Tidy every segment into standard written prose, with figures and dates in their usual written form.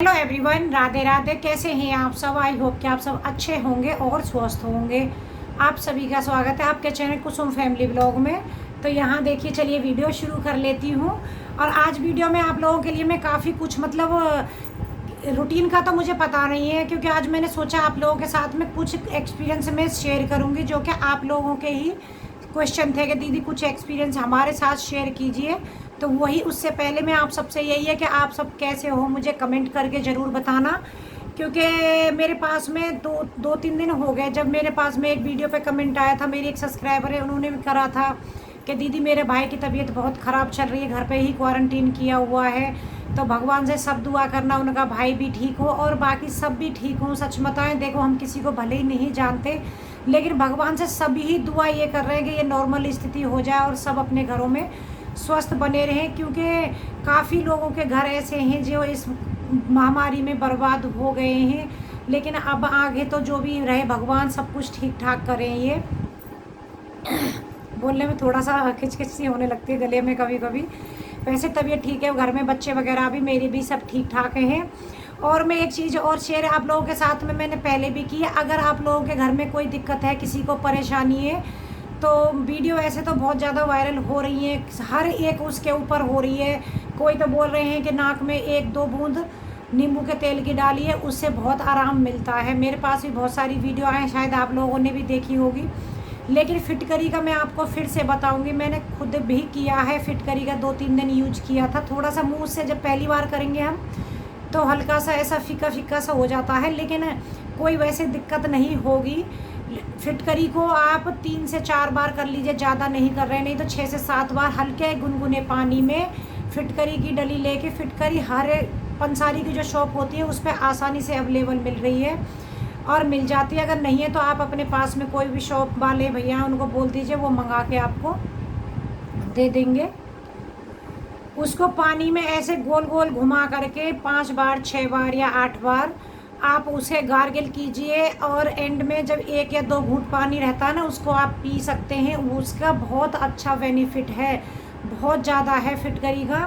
Hello everyone, Radhe Radhe. कैसे हैं आप सब? आई होप कि आप सब अच्छे होंगे और स्वस्थ होंगे। आप सभी का स्वागत है आपके चैनल कुसुम फैमिली ब्लॉग में। तो यहाँ देखिए, चलिए वीडियो शुरू कर लेती हूँ। और आज वीडियो में आप लोगों के लिए मैं काफ़ी कुछ रूटीन का तो मुझे पता नहीं है, क्योंकि आज मैंने सोचा आप लोगों के साथ में कुछ एक्सपीरियंस मैं शेयर करूँगी, जो कि आप लोगों के ही क्वेश्चन थे कि दीदी कुछ एक्सपीरियंस हमारे साथ शेयर कीजिए। तो वही, उससे पहले मैं आप सबसे यही है कि आप सब कैसे हो मुझे कमेंट करके ज़रूर बताना। क्योंकि मेरे पास में दो तीन दिन हो गए जब मेरे पास में एक वीडियो पे कमेंट आया था। मेरी एक सब्सक्राइबर है, उन्होंने भी करा था कि दीदी मेरे भाई की तबीयत बहुत ख़राब चल रही है, घर पे ही क्वारंटीन किया हुआ है, तो भगवान से सब दुआ करना उनका भाई भी ठीक हो और बाकी सब भी ठीक हों। सच बताएं, देखो हम किसी को भले ही नहीं जानते, लेकिन भगवान से सभी ही दुआ ये कर रहे हैं कि ये नॉर्मल स्थिति हो जाए और सब अपने घरों में स्वस्थ बने रहें। क्योंकि काफ़ी लोगों के घर ऐसे हैं जो इस महामारी में बर्बाद हो गए हैं, लेकिन अब आगे तो जो भी रहे भगवान सब कुछ ठीक ठाक करें। ये बोलने में थोड़ा सा खिचखिच सी होने लगती है गले में कभी कभी। वैसे तबीयत ठीक है, घर में बच्चे वगैरह भी मेरे भी सब ठीक ठाक हैं। और मैं एक चीज़ और शेयर आप लोगों के साथ में मैंने पहले भी की है, अगर आप लोगों के घर में कोई दिक्कत है, किसी को परेशानी है, तो वीडियो ऐसे तो बहुत ज़्यादा वायरल हो रही है, हर एक उसके ऊपर हो रही है। कोई तो बोल रहे हैं कि नाक में एक दो बूंद नींबू के तेल की डालिए, उससे बहुत आराम मिलता है। मेरे पास भी बहुत सारी वीडियो आए, शायद आप लोगों ने भी देखी होगी। लेकिन फिटकरी का मैं आपको फिर से बताऊंगी, मैंने खुद भी किया है फिटकरी का, 2-3 दिन यूज किया था। थोड़ा सा मुंह से जब पहली बार करेंगे हम तो हल्का सा ऐसा फीका फीका सा हो जाता है, लेकिन कोई वैसे दिक्कत नहीं होगी। फिटकरी को आप 3 से 4 बार कर लीजिए, ज़्यादा नहीं कर रहे, नहीं तो 6 से 7 बार हल्के गुनगुने पानी में फिटकरी की डली लेके। फिटकरी हर पंसारी की जो शॉप होती है उस पर आसानी से अवेलेबल मिल रही है और मिल जाती है। अगर नहीं है तो आप अपने पास में कोई भी शॉप वाले भैया उनको बोल दीजिए, वो मंगा के आपको दे देंगे। उसको पानी में ऐसे गोल गोल घुमा करके 5 बार 6 बार या 8 बार आप उसे गार्गल कीजिए, और एंड में जब 1 या 2 घूंट पानी रहता है ना, उसको आप पी सकते हैं। उसका बहुत अच्छा बेनिफिट है, बहुत ज़्यादा है फिटकरी का।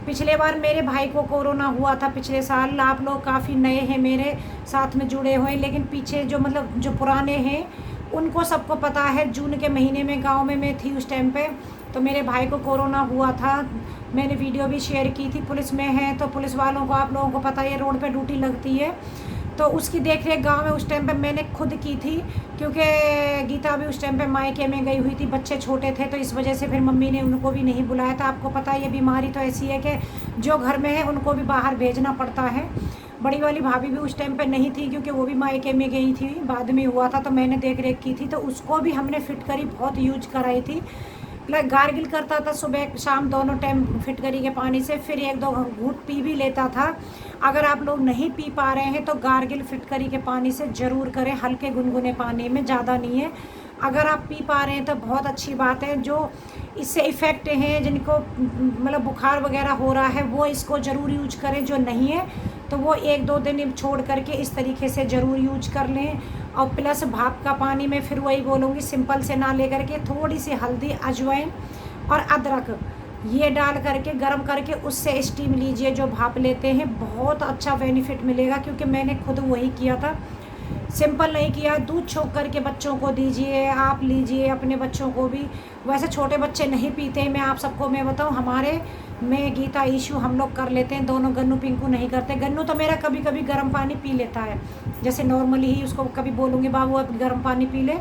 पिछले बार मेरे भाई को कोरोना हुआ था पिछले साल। आप लोग काफ़ी नए हैं मेरे साथ में जुड़े हुए, लेकिन पीछे जो जो पुराने हैं उनको सबको पता है। जून के महीने में गांव में मैं थी उस टाइम पे, तो मेरे भाई को कोरोना हुआ था। मैंने वीडियो भी शेयर की थी। पुलिस में है तो पुलिस वालों को, आप लोगों को पता है, रोड पे ड्यूटी लगती है, तो उसकी देख रेख गाँव में उस टाइम पे मैंने खुद की थी। क्योंकि गीता भी उस टाइम पे मायके में गई हुई थी, बच्चे छोटे थे, तो इस वजह से फिर मम्मी ने उनको भी नहीं बुलाया था। आपको पता है ये बीमारी तो ऐसी है कि जो घर में है उनको भी बाहर भेजना पड़ता है। बड़ी वाली भाभी भी उस टाइम पे नहीं थी, क्योंकि वो भी मायके में गई थी, बाद में हुआ था, तो मैंने देख रेख की थी, तो उसको भी हमने फिटकरी बहुत यूज कराई थी। गार्गिल करता था सुबह शाम दोनों टाइम फिटकरी के पानी से, फिर 1-2 घूंट पी भी लेता था। अगर आप लोग नहीं पी पा रहे हैं तो गार्गिल फिटकरी के पानी से ज़रूर करें, हल्के गुनगुने पानी में, ज़्यादा नहीं है। अगर आप पी पा रहे हैं तो बहुत अच्छी बात है। जो इससे इफ़ेक्ट हैं, जिनको बुखार वगैरह हो रहा है, वो इसको ज़रूर यूज करें। जो नहीं है तो वो 1-2 दिन छोड़ करके इस तरीके से ज़रूर यूज कर लें। और प्लस भाप का पानी में फिर वही बोलूँगी, सिंपल से ना लेकर के थोड़ी सी हल्दी, अजवाइन और अदरक ये डाल करके गर्म करके उससे स्टीम लीजिए। जो भाप लेते हैं बहुत अच्छा बेनिफिट मिलेगा, क्योंकि मैंने खुद वही किया था। सिंपल नहीं किया, दूध छोंक करके बच्चों को दीजिए, आप लीजिए अपने बच्चों को भी। वैसे छोटे बच्चे नहीं पीते, मैं आप सबको मैं बताऊं, हमारे मैं गीता ईशू हम लोग कर लेते हैं दोनों। गन्नू पिंकू नहीं करते। गन्नू तो मेरा कभी कभी गर्म पानी पी लेता है, जैसे नॉर्मली ही उसको कभी बोलूँगी बाबू अब गर्म पानी पी ले।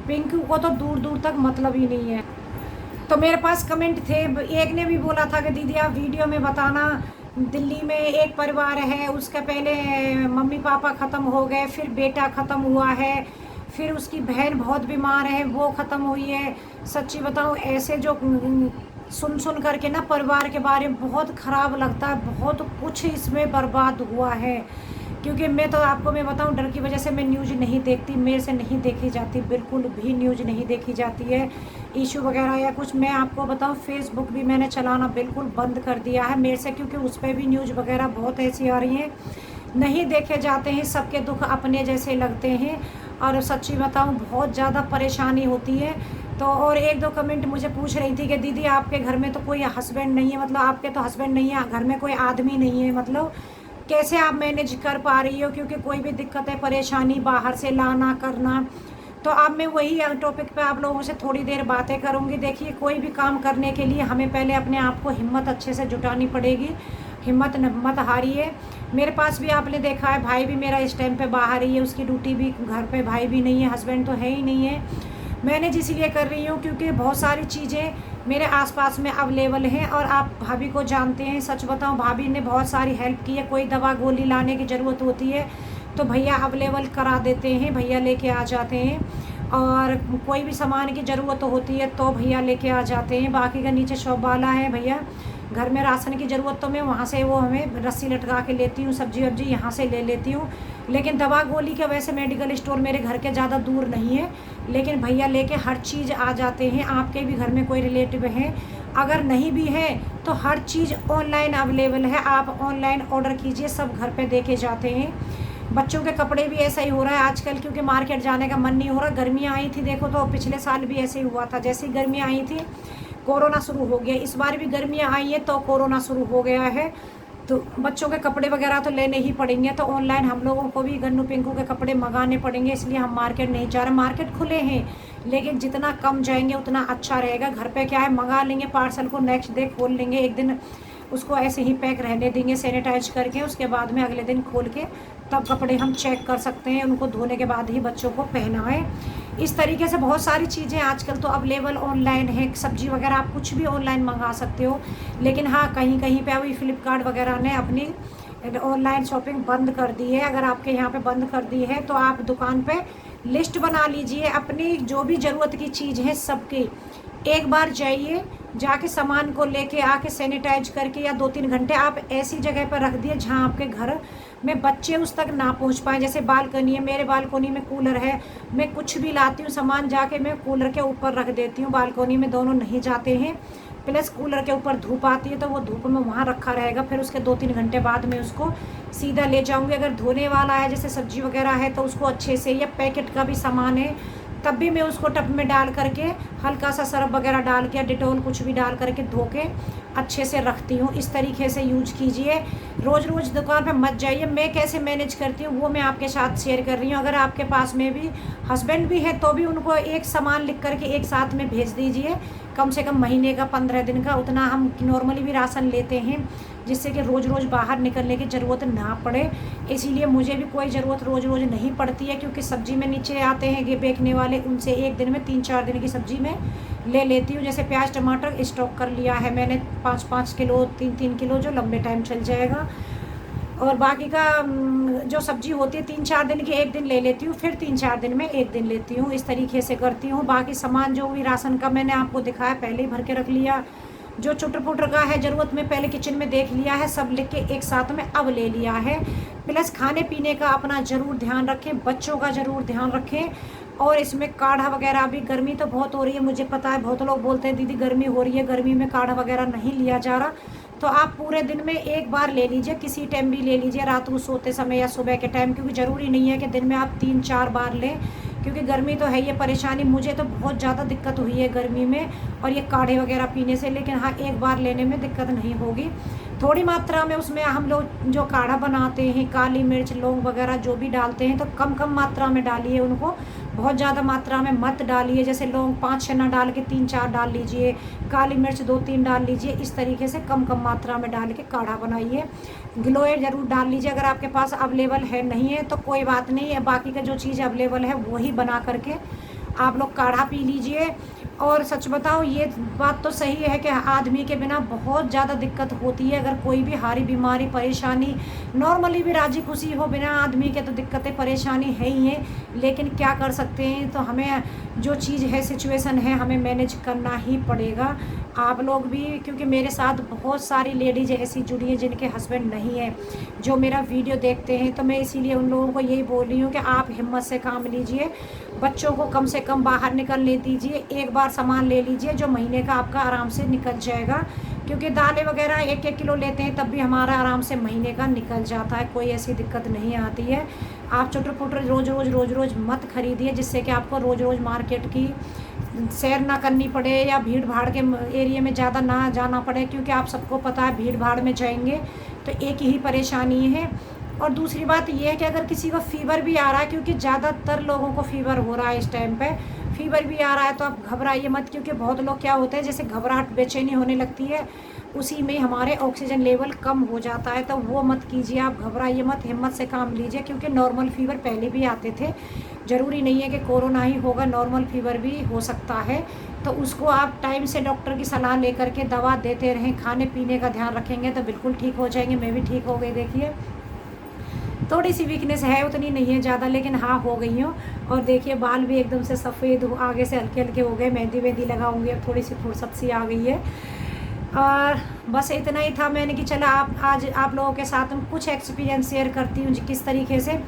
पिंकू को तो दूर दूर तक मतलब ही नहीं है। तो मेरे पास कमेंट थे, एक ने भी बोला था कि दीदी आप वीडियो में बताना, दिल्ली में एक परिवार है, उसका पहले मम्मी पापा ख़त्म हो गए, फिर बेटा ख़त्म हुआ है, फिर उसकी बहन बहुत बीमार है, वो ख़त्म हुई है। सच्ची बताऊँ, ऐसे जो सुन सुन करके ना परिवार के बारे में बहुत ख़राब लगता है। बहुत कुछ इसमें बर्बाद हुआ है। क्योंकि मैं तो आपको मैं बताऊं, डर की वजह से मैं न्यूज़ नहीं देखती, मेरे से नहीं देखी जाती, बिल्कुल भी न्यूज़ नहीं देखी जाती है। इशू वगैरह या कुछ, मैं आपको बताऊं, फेसबुक भी मैंने चलाना बिल्कुल बंद कर दिया है मेरे से, क्योंकि उस पर भी न्यूज़ वगैरह बहुत ऐसी आ रही हैं, नहीं देखे जाते हैं। सबके दुख अपने जैसे लगते हैं, और सच्ची बताऊँ बहुत ज़्यादा परेशानी होती है। तो और 1-2 कमेंट मुझे पूछ रही थी कि दीदी आपके घर में तो कोई हस्बैंड नहीं है, मतलब आपके तो हस्बैंड नहीं है, घर में कोई आदमी नहीं है, मतलब कैसे आप मैनेज कर पा रही हो, क्योंकि कोई भी दिक्कत है, परेशानी, बाहर से लाना करना। तो अब मैं वही टॉपिक पे आप लोगों से थोड़ी देर बातें करूंगी। देखिए, कोई भी काम करने के लिए हमें पहले अपने आप को हिम्मत अच्छे से जुटानी पड़ेगी। हिम्मत मत हारिए। मेरे पास भी आपने देखा है, भाई भी मेरा इस टाइम पे बाहर ही है, उसकी ड्यूटी भी घर पे, भाई भी नहीं है, हस्बैंड तो है ही नहीं है। मैनेज इसीलिए कर रही हूँ क्योंकि बहुत सारी चीज़ें मेरे आसपास में अवेलेबल हैं। और आप भाभी को जानते हैं, सच बताऊँ, भाभी ने बहुत सारी हेल्प की है। कोई दवा गोली लाने की ज़रूरत होती है तो भैया अवेलेबल करा देते हैं, भैया लेके आ जाते हैं। और कोई भी सामान की ज़रूरत होती है तो भैया लेके आ जाते हैं। बाकी का नीचे शॉप वाला है भैया, घर में राशन की ज़रूरत तो मैं वहाँ से, वो हमें रस्सी लटका के लेती हूँ, सब्जी वब्जी यहाँ से ले लेती हूँ। लेकिन दवा गोली का वैसे मेडिकल स्टोर मेरे घर के ज़्यादा दूर नहीं है, लेकिन भैया लेके हर चीज़ आ जाते हैं। आपके भी घर में कोई रिलेटिव है, अगर नहीं भी है तो हर चीज़ ऑनलाइन अवेलेबल है, आप ऑनलाइन ऑर्डर कीजिए, सब घर पे देके जाते हैं। बच्चों के कपड़े भी ऐसा ही हो रहा है आजकल, क्योंकि मार्केट जाने का मन नहीं हो रहा। गर्मियाँ आई थी, देखो तो पिछले साल भी ऐसे ही हुआ था, जैसे ही गर्मियाँ आई थी कोरोना शुरू हो गया। इस बार भी गर्मियाँ आई है तो कोरोना शुरू हो गया है, तो बच्चों के कपड़े वगैरह तो लेने ही पड़ेंगे। तो ऑनलाइन हम लोगों को भी गन्नू पिंकू के कपड़े मंगाने पड़ेंगे, इसलिए हम मार्केट नहीं जा रहे। मार्केट खुले हैं, लेकिन जितना कम जाएंगे उतना अच्छा रहेगा। घर पे क्या है, मंगा लेंगे पार्सल को, नेक्स्ट डे खोल लेंगे, एक दिन उसको ऐसे ही पैक रहने देंगे सैनिटाइज करके, उसके बाद में अगले दिन खोल के तब कपड़े हम चेक कर सकते हैं, उनको धोने के बाद ही बच्चों को पहनाएं। इस तरीके से बहुत सारी चीज़ें आजकल तो अवेलेबल ऑनलाइन है। सब्जी वगैरह आप कुछ भी ऑनलाइन मंगा सकते हो, लेकिन हाँ, कहीं कहीं पे अभी फ्लिपकार्ट वगैरह ने अपनी ऑनलाइन शॉपिंग बंद कर दी है। अगर आपके यहाँ पे बंद कर दी है तो आप दुकान पे लिस्ट बना लीजिए, अपनी जो भी ज़रूरत की चीज़ है सबकी। एक बार जाइए, जाके सामान को लेके आके सैनिटाइज करके, या 2-3 घंटे आप ऐसी जगह पर रख दिए जहाँ आपके घर में बच्चे उस तक ना पहुँच पाएँ। जैसे बालकनी है, मेरे बालकनी में कूलर है, मैं कुछ भी लाती हूँ सामान जाके मैं कूलर के ऊपर रख देती हूँ। बालकनी में दोनों नहीं जाते हैं, प्लस कूलर के ऊपर धूप आती है तो वो धूप में वहाँ रखा रहेगा। फिर उसके 2-3 घंटे बाद में उसको सीधा ले जाऊँगी। अगर धोने वाला है, जैसे सब्जी वगैरह है, तो उसको अच्छे से, या पैकेट का भी सामान है तब भी मैं उसको टब में डाल करके हल्का सा सर्फ वगैरह डाल के, डिटॉल कुछ भी डाल करके धो के अच्छे से रखती हूँ। इस तरीके से यूज कीजिए, रोज़ रोज़ दुकान पे मत जाइए। मैं कैसे मैनेज करती हूँ वो मैं आपके साथ शेयर कर रही हूँ। अगर आपके पास में भी हस्बैंड भी है तो भी उनको एक सामान लिख करके एक साथ में भेज दीजिए, कम से कम महीने का, 15 दिन का, उतना हम नॉर्मली भी राशन लेते हैं, जिससे कि रोज़ रोज़ बाहर निकलने की ज़रूरत ना पड़े। इसीलिए मुझे भी कोई ज़रूरत रोज़ रोज़ नहीं पड़ती है, क्योंकि सब्ज़ी में नीचे आते हैं ये बेचने वाले, उनसे एक दिन में 3-4 दिन की सब्ज़ी मैं ले लेती हूँ। जैसे प्याज टमाटर स्टॉक कर लिया है मैंने 5-5 किलो, 3-3 किलो, जो लंबे टाइम चल जाएगा। और बाकी का जो सब्ज़ी होती है 3-4 दिन की एक दिन ले लेती हूँ, फिर 3-4 दिन में एक दिन लेती हूँ। इस तरीके से करती हूँ। बाकी सामान जो भी राशन का मैंने आपको दिखाया, पहले ही भर के रख लिया। जो चुटर पुटर का है ज़रूरत में पहले किचन में देख लिया है, सब लिख के एक साथ में अब ले लिया है। प्लस खाने पीने का अपना ज़रूर ध्यान रखें, बच्चों का ज़रूर ध्यान रखें। और इसमें काढ़ा वगैरह भी, गर्मी तो बहुत हो रही है, मुझे पता है, बहुत लोग बोलते हैं दीदी गर्मी हो रही है, गर्मी में काढ़ा वगैरह नहीं लिया जा रहा, तो आप पूरे दिन में एक बार ले लीजिए, किसी टाइम भी ले लीजिए, रात को सोते समय या सुबह के टाइम, क्योंकि ज़रूरी नहीं है कि दिन में आप 3-4 बार लें, क्योंकि गर्मी तो है, ये परेशानी मुझे तो बहुत ज़्यादा दिक्कत हुई है गर्मी में और ये काढ़े वगैरह पीने से। लेकिन हाँ, एक बार लेने में दिक्कत नहीं होगी। थोड़ी मात्रा में उसमें हम लोग जो काढ़ा बनाते हैं, काली मिर्च, लौंग वगैरह जो भी डालते हैं, तो कम कम मात्रा में डालिए उनको, बहुत ज़्यादा मात्रा में मत डालिए। जैसे लौंग 5-6 ना डाल के 3-4 डाल लीजिए, काली मिर्च 2-3 डाल लीजिए। इस तरीके से कम कम मात्रा में डाल के काढ़ा बनाइए। गिलोय ज़रूर डाल लीजिए, अगर आपके पास अवेलेबल है, नहीं है तो कोई बात नहीं है, बाकी का जो चीज़ अवेलेबल है वही बना करके आप लोग काढ़ा पी लीजिए। और सच बताओ, ये बात तो सही है कि आदमी के बिना बहुत ज़्यादा दिक्कत होती है। अगर कोई भी हारी बीमारी परेशानी, नॉर्मली भी राजी खुशी हो, बिना आदमी के तो दिक्कतें परेशानी है ही है, लेकिन क्या कर सकते हैं। तो हमें जो चीज़ है, सिचुएशन है, हमें मैनेज करना ही पड़ेगा। आप लोग भी, क्योंकि मेरे साथ बहुत सारी लेडीज ऐसी जुड़ी हैं जिनके हस्बैंड नहीं है, जो मेरा वीडियो देखते हैं, तो मैं इसीलिए उन लोगों को यही बोल रही हूँ कि आप हिम्मत से काम लीजिए, बच्चों को कम से कम बाहर निकलने दीजिए, एक बार सामान ले लीजिए जो महीने का आपका आराम से निकल जाएगा। क्योंकि दालें वगैरह 1-1 किलो लेते हैं तब भी हमारा आराम से महीने का निकल जाता है, कोई ऐसी दिक्कत नहीं आती है। आप चुटर पुटर रोज़ रोज़ मत खरीदिए, जिससे कि आपको रोज़ रोज़ मार्केट की सैर ना करनी पड़े या भीड़ भाड़ के एरिया में ज़्यादा ना जाना पड़े, क्योंकि आप सबको पता है भीड़ भाड़ में जाएंगे तो एक ही परेशानी है। और दूसरी बात ये है कि अगर किसी को फ़ीवर भी आ रहा है, क्योंकि ज़्यादातर लोगों को फ़ीवर हो रहा है इस टाइम पे, फ़ीवर भी आ रहा है तो आप घबराइए मत, क्योंकि बहुत लोग क्या होते हैं जैसे घबराहट बेचैनी होने लगती है, उसी में हमारे ऑक्सीजन लेवल कम हो जाता है। तो वो मत कीजिए, आप घबराइए मत, हिम्मत से काम लीजिए, क्योंकि नॉर्मल फ़ीवर पहले भी आते थे, ज़रूरी नहीं है कि कोरोना ही होगा, नॉर्मल फ़ीवर भी हो सकता है। तो उसको आप टाइम से डॉक्टर की सलाह लेकर के दवा देते रहें, खाने पीने का ध्यान रखेंगे तो बिल्कुल ठीक हो जाएंगे। मैं भी ठीक हो गई, देखिए थोड़ी सी वीकनेस है, उतनी नहीं है ज़्यादा, लेकिन हाँ हो गई हूँ। और देखिए बाल भी एकदम से सफ़ेद आगे से हल्के हल्के हो गए, मेहंदी वेहंदी लगाऊंगी, अब थोड़ी सी फुर्सत सी आ गई है। और बस इतना ही था, मैंने कि चला आज आप लोगों के साथ में कुछ एक्सपीरियंस शेयर करती हूँ किस तरीके से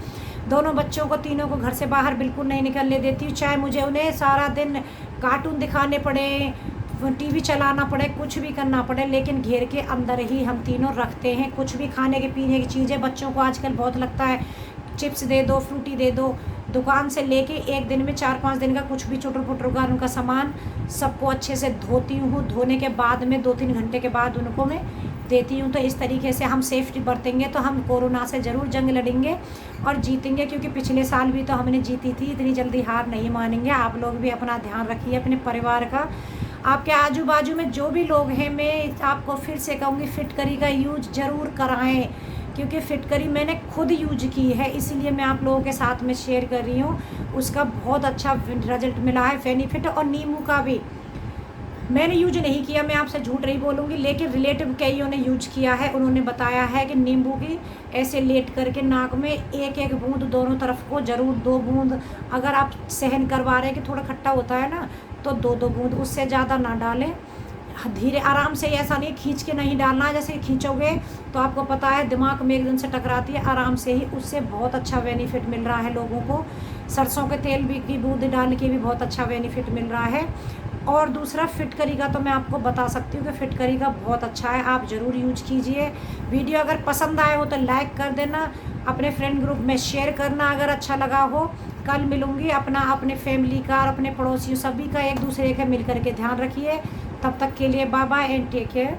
दोनों बच्चों को, तीनों को घर से बाहर बिल्कुल नहीं निकलने देती हूँ, चाहे मुझे उन्हें सारा दिन कार्टून दिखाने पड़े, टीवी चलाना पड़े, कुछ भी करना पड़े, लेकिन घेर के अंदर ही हम तीनों रखते हैं। कुछ भी खाने के पीने की चीज़ें बच्चों को आजकल बहुत लगता है चिप्स दे दो, फ्रूटी दे दो, दुकान से लेके एक दिन में 4-5 दिन का कुछ भी चुटर पुटर का उनका सामान सबको अच्छे से धोती हूँ, धोने के बाद में 2-3 घंटे के बाद उनको मैं देती हूँ। तो इस तरीके से हम सेफ्टी बरतेंगे तो हम कोरोना से ज़रूर जंग लड़ेंगे और जीतेंगे, क्योंकि पिछले साल भी तो हमने जीती थी, इतनी जल्दी हार नहीं मानेंगे। आप लोग भी अपना ध्यान रखिए, अपने परिवार का, आपके आजू बाजू में जो भी लोग हैं, मैं आपको फिर से कहूँगी फिटकरी का यूज ज़रूर कराएं, क्योंकि फिटकरी मैंने खुद यूज की है, इसीलिए मैं आप लोगों के साथ में शेयर कर रही हूँ। उसका बहुत अच्छा रिजल्ट मिला है, बेनिफिट। और नींबू का भी मैंने यूज नहीं किया, मैं आपसे झूठ नहीं बोलूँगी, लेकिन रिलेटिव कईयों ने यूज किया है, उन्होंने बताया है कि नींबू की ऐसे लेट करके नाक में एक एक बूंद दोनों तरफ को ज़रूर, 2 बूंद, अगर आप सहन करवा रहे हैं कि थोड़ा खट्टा होता है ना, तो 2-2 बूंद, उससे ज़्यादा ना डालें, धीरे आराम से, ऐसा नहीं खींच के नहीं डालना, जैसे खींचोगे तो आपको पता है दिमाग में एकदम से टकराती है, आराम से ही, उससे बहुत अच्छा बेनिफिट मिल रहा है लोगों को। सरसों के तेल भी की बूंद डाल के भी बहुत अच्छा बेनिफिट मिल रहा है। और दूसरा फिटकरी का तो मैं आपको बता सकती हूँ कि फिटकरी का बहुत अच्छा है, आप ज़रूर यूज कीजिए। वीडियो अगर पसंद आए हो तो लाइक कर देना, अपने फ्रेंड ग्रुप में शेयर करना अगर अच्छा लगा हो। कल मिलूँगी, अपना, अपने फैमिली का और अपने पड़ोसियों सभी का एक दूसरे के मिल कर के ध्यान रखिए। तब तक के लिए bye bye and take care.